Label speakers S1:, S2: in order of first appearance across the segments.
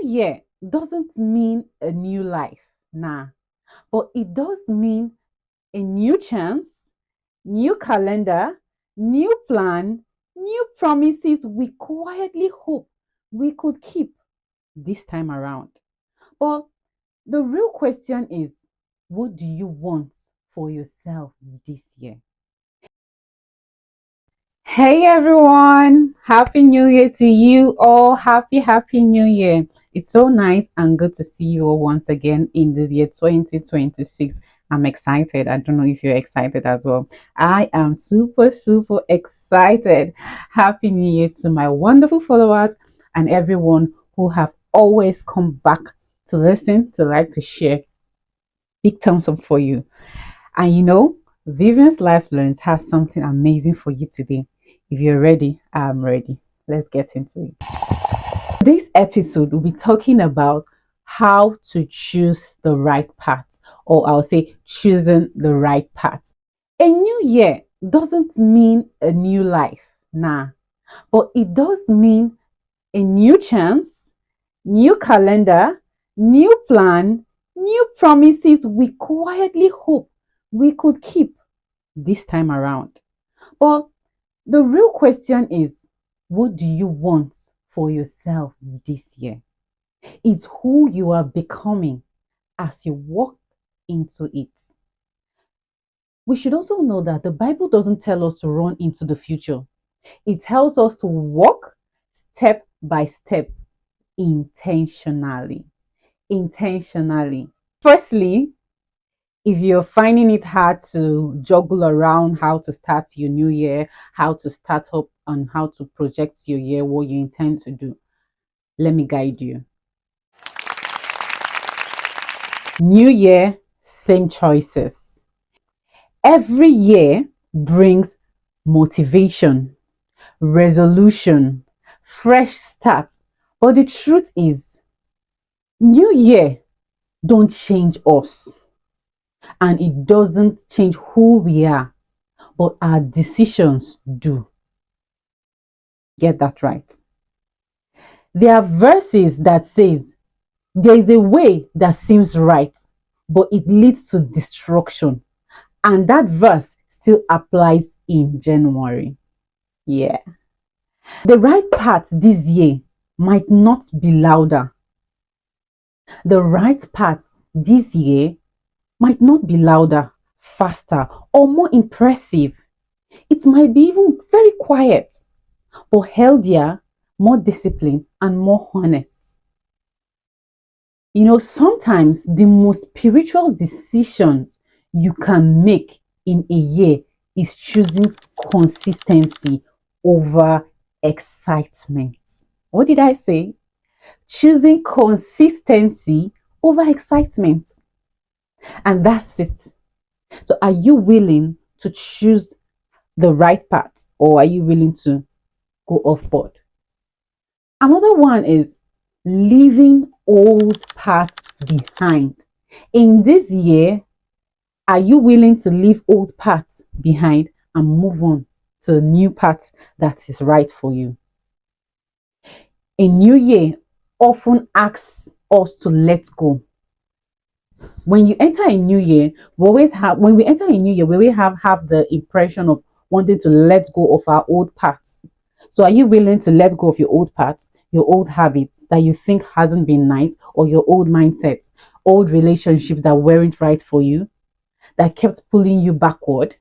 S1: year doesn't mean a new life, nah, but it does mean a new chance, new calendar, new plan, new promises we quietly hope we could keep this time around. But the real question is, what do you want for yourself this year? Hey everyone, happy new year to you all. Happy new year. It's so nice and good to see you all once again in the year 2026. I'm excited. I don't know if you're excited as well. I am super excited. Happy new year to my wonderful followers and everyone who have always come back to listen, to like, to share. Big thumbs up for you. And Vivian's Life Learns has something amazing for you today. If you're ready, I'm ready. Let's get into it. This episode, we'll be talking about how to choose the right path, or I'll say choosing the right path. A new year doesn't mean a new life, nah, but it does mean a new chance, new calendar, new plan, new promises we quietly hope we could keep this time around. But the real question is, what do you want for yourself this year? It's who you are becoming as you walk into it. We should also know that the Bible doesn't tell us to run into the future. It tells us to walk step by step intentionally. Intentionally. Firstly, if you're finding it hard to juggle around how to start your new year, how to start up and how to project your year, what you intend to do, let me guide you. New year, same choices. Every year brings motivation, resolution, fresh start. But the truth is, new year don't change us and it doesn't change who we are, but our decisions do. Get that right. There are verses that says there is a way that seems right, but it leads to destruction. And that verse still applies in January. Yeah. The right path this year might not be louder. The right path this year might not be louder, faster, or more impressive. It might be even very quiet, but healthier, more disciplined, and more honest. Sometimes the most spiritual decisions you can make in a year is choosing consistency over excitement. What did I say? Choosing consistency over excitement. And that's it. So, are you willing to choose the right path, or are you willing to go off board? Another one is leaving old paths behind. In this year, are you willing to leave old paths behind and move on to a new path that is right for you? A new year often asks us to let go. When you enter a new year, when we enter a new year, we always have the impression of wanting to let go of our old paths. So are you willing to let go of your old paths, your old habits that you think hasn't been nice, or your old mindsets, old relationships that weren't right for you, that kept pulling you backward?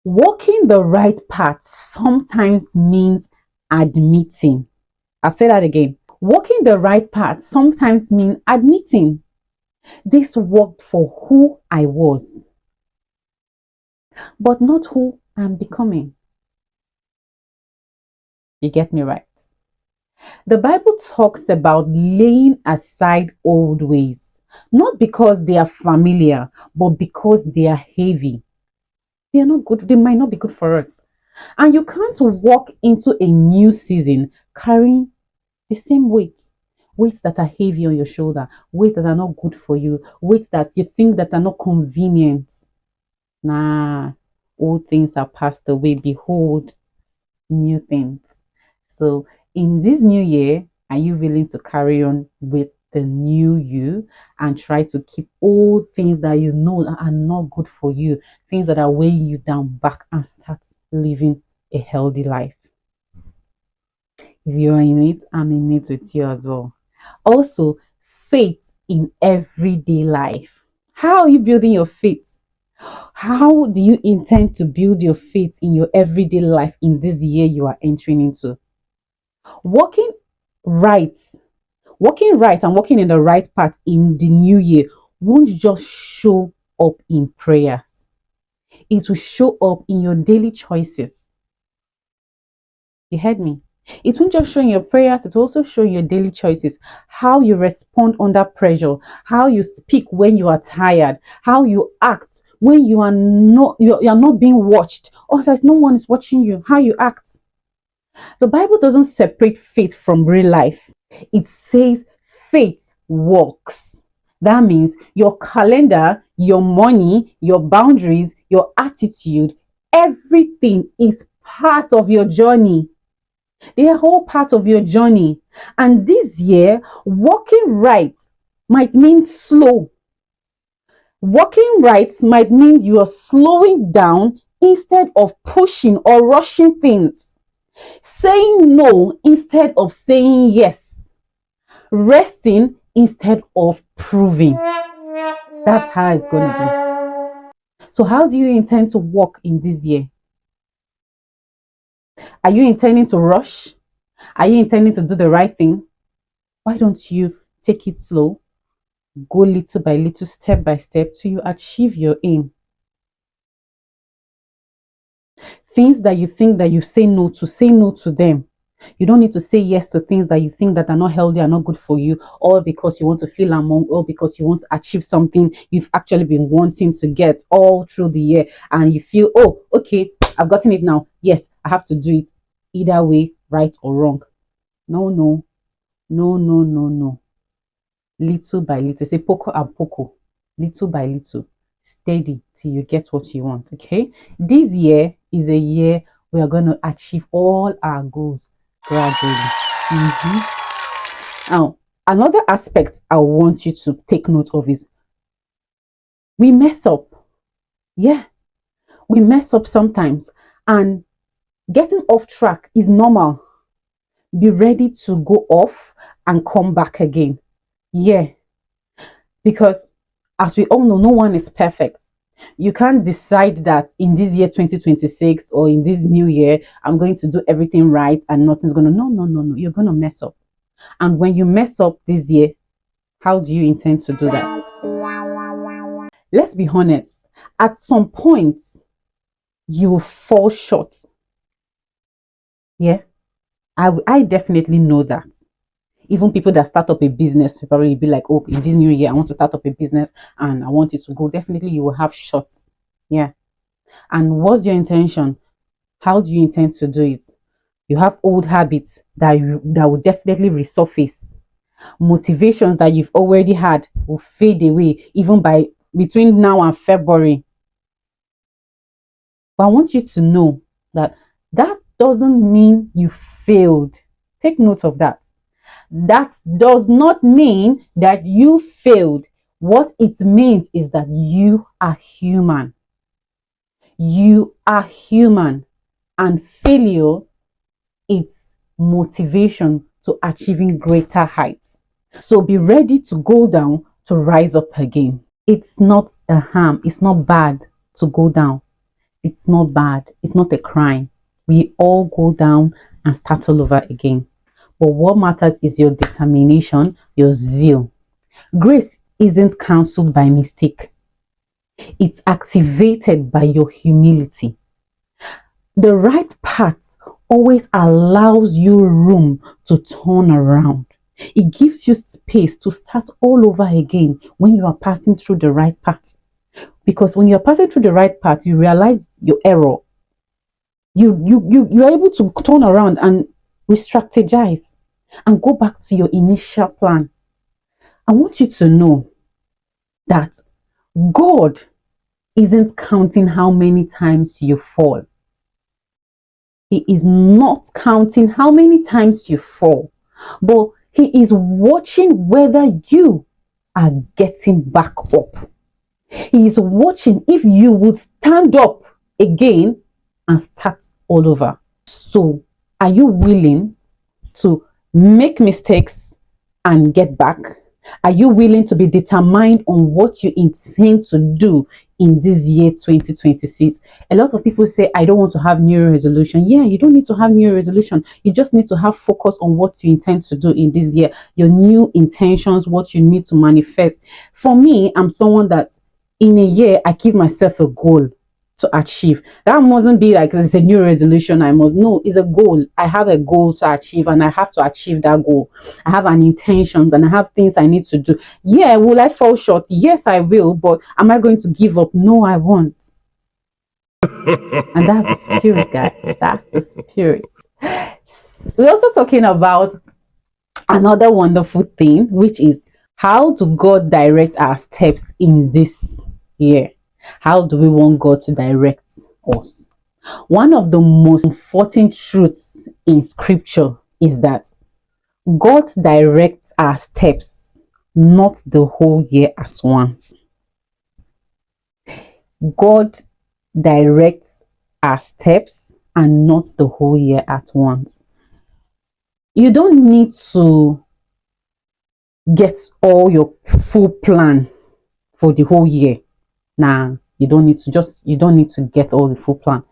S1: Walking the right path sometimes means admitting. I'll say that again. Walking the right path sometimes means admitting this worked for who I was, but not who I'm becoming. You get me right? The Bible talks about laying aside old ways, not because they are familiar, but because they are heavy. They are not good, they might not be good for us. And you can't walk into a new season carrying the same weights that are heavy on your shoulder, weights that are not good for you, weights that you think that are not convenient. Nah, old things are passed away. Behold, new things. So in this new year, Are you willing to carry on with the new you and try to keep all things that you know that are not good for you, things that are weighing you down back, and start living a healthy life? If you are in it, I'm in it with you as well. Also, faith in everyday life. How are you building your faith? How do you intend to build your faith in your everyday life in this year you are entering into? Walking right, walking right and walking in the right path in the new year won't just show up in prayers. It will show up in your daily choices. You heard me? It won't just show in your prayers, it will also show in your daily choices. How you respond under pressure, how you speak when you are tired, how you act when you are not being watched, or there's no one is watching you, how you act. The Bible doesn't separate faith from real life. It says faith works. That means your calendar, your money, your boundaries, your attitude, everything is part of your journey. They are all part of your journey. And this year, walking right might mean slow. Walking right might mean you are slowing down instead of pushing or rushing things. Saying no instead of saying yes. Resting instead of proving. That's how it's going to be. So, how do you intend to walk in this year? Are you intending to rush? Are you intending to do the right thing? Why don't you take it slow? Go little by little, step by step, till you achieve your aim. Things that you think that you say no to them. You don't need to say yes to things that you think that are not healthy, are not good for you, all because you want to feel among, or because you want to achieve something you've actually been wanting to get all through the year, and you feel, oh, okay, I've gotten it now. Yes, I have to do it. Either way, right or wrong. No, no, no, no, no, no. Little by little. Say poco and poco. Little by little. Steady till you get what you want. Okay. This year is a year we are going to achieve all our goals gradually. Now, another aspect I want you to take note of is we mess up. Yeah, we mess up sometimes, and getting off track is normal. Be ready to go off and come back again. Yeah, because as we all know, no one is perfect. You can't decide that in this year 2026 or in this new year, I'm going to do everything right and nothing's going to. No, no, no, no. You're going to mess up. And when you mess up this year, how do you intend to do that? Let's be honest. At some point, you will fall short. Yeah, I definitely know that. Even people that start up a business will probably be like, oh, in this new year, I want to start up a business and I want it to go. Definitely, you will have shots. Yeah. And what's your intention? How do you intend to do it? You have old habits that will definitely resurface. Motivations that you've already had will fade away even by between now and February. But I want you to know that that doesn't mean you failed. Take note of that. That does not mean that you failed. What it means is that you are human. You are human, and failure is motivation to achieving greater heights. So be ready to go down to rise up again. It's not a harm, it's not bad to go down. It's not bad, it's not a crime. We all go down and start all over again. But what matters is your determination, your zeal. Grace isn't cancelled by mistake. It's activated by your humility. The right path always allows you room to turn around. It gives you space to start all over again when you are passing through the right path. Because when you're passing through the right path, you realize your error. You're able to turn around and re-strategize and go back to your initial plan. I want you to know that God isn't counting how many times you fall. He is not counting how many times you fall, but He is watching whether you are getting back up. He is watching if you would stand up again and start all over. So, are you willing to make mistakes and get back? Are you willing to be determined on what you intend to do in this year 2026? A lot of people say, I don't want to have New Year resolution. Yeah, you don't need to have New Year resolution. You just need to have focus on what you intend to do in this year, your new intentions, what you need to manifest. For me, I'm someone that in a year, I give myself a goal to achieve. That mustn't be like it's a new resolution. I must no, it's a goal. I have a goal to achieve and I have to achieve that goal. I have an intention and I have things I need to do. Yeah, will I fall short? Yes, I will, but am I going to give up? No, I won't. And that's the spirit, guys. That's the spirit. We're also talking about another wonderful thing, which is how do God direct our steps in this year? How do we want God to direct us? One of the most comforting truths in scripture is that God directs our steps, not the whole year at once. God directs our steps and not the whole year at once. You don't need to get all your full plan for the whole year. Nah, you don't need to get all the full plan.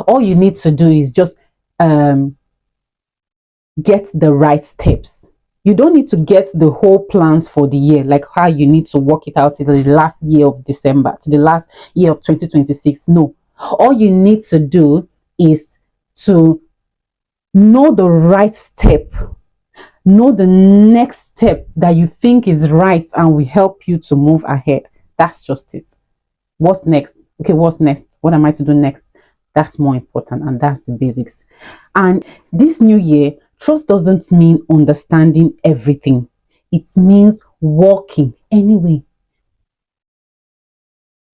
S1: All you need to do is just get the right steps. You don't need to get the whole plans for the year, like how you need to work it out to the last year of December, to the last year of 2026. No, all you need to do is to know the right step, know the next step that you think is right and will help you to move ahead. That's just it. What's next? Okay, what's next? What am I to do next? That's more important, and that's the basics. And this new year, trust doesn't mean understanding everything. It means walking anyway.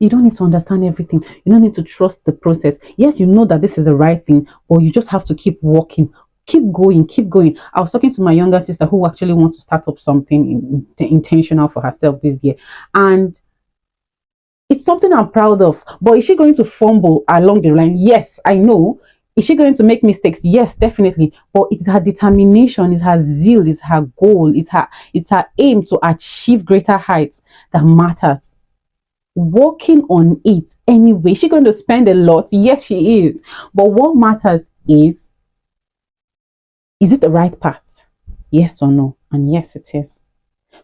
S1: You don't need to understand everything. You don't need to trust the process. Yes, you know that this is the right thing, but you just have to keep walking. Keep going, keep going. I was talking to my younger sister who actually wants to start up something intentional for herself this year. And it's something I'm proud of. But is she going to fumble along the line? Yes, I know. Is she going to make mistakes? Yes, definitely. But it's her determination, it's her zeal, it's her goal, it's her aim to achieve greater heights that matters. Working on it anyway. Is she going to spend a lot? Yes, she is. But what matters is it the right path? Yes or no? And yes, it is.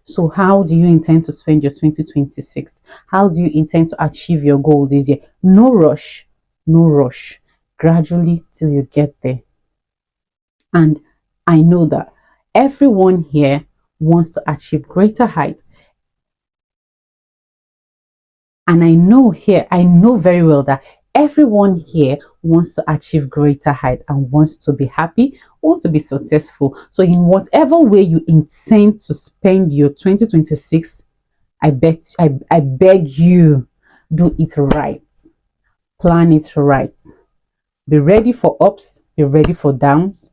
S1: So how do you intend to spend your 2026? How do you intend to achieve your goal this year? No rush, no rush. Gradually till you get there. And I know that everyone here wants to achieve greater heights. And I know very well that everyone here wants to achieve greater heights and wants to be happy, wants to be successful. So in whatever way you intend to spend your 2026, I beg you, do it right. Plan it right. Be ready for ups, be ready for downs.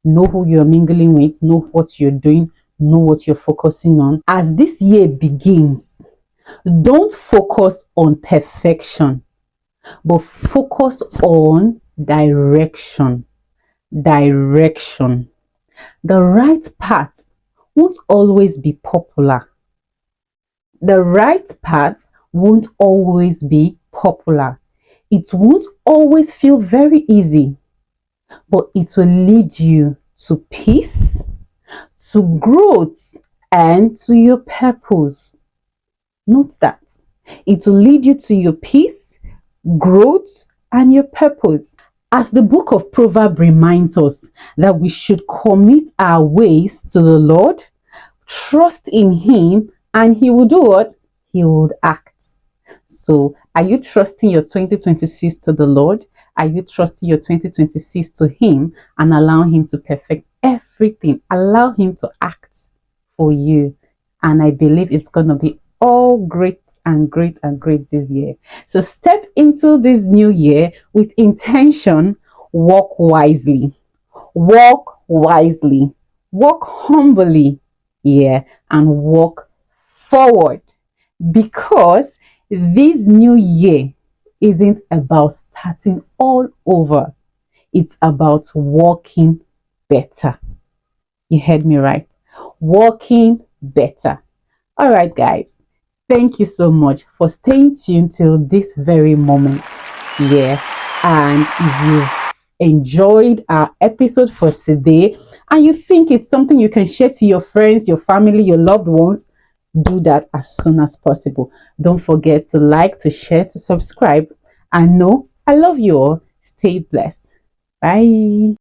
S1: Know who you're mingling with, know what you're doing, know what you're focusing on. As this year begins, don't focus on perfection, but focus on direction. Direction. The right path won't always be popular. The right path won't always be popular. It won't always feel very easy, but it will lead you to peace, to growth, and to your purpose. Note that. It will lead you to your peace, growth, and your purpose. As the book of Proverbs reminds us that we should commit our ways to the Lord, trust in Him, and He will do what? He will act. So, are you trusting your 2026 to the Lord? Are you trusting your 2026 to Him and allowing Him to perfect everything? Allow Him to act for you. And I believe it's going to be all great and great and great this year. So step into this new year with intention, walk wisely, walk wisely, walk humbly, Yeah, and walk forward, because this new year isn't about starting all over, it's about walking better. You heard me right. Walking better. All right, guys. Thank you so much for staying tuned till this very moment. Yeah. And if you've enjoyed our episode for today and you think it's something you can share to your friends, your family, your loved ones, do that as soon as possible. Don't forget to like, to share, to subscribe. And know I love you all. Stay blessed. Bye.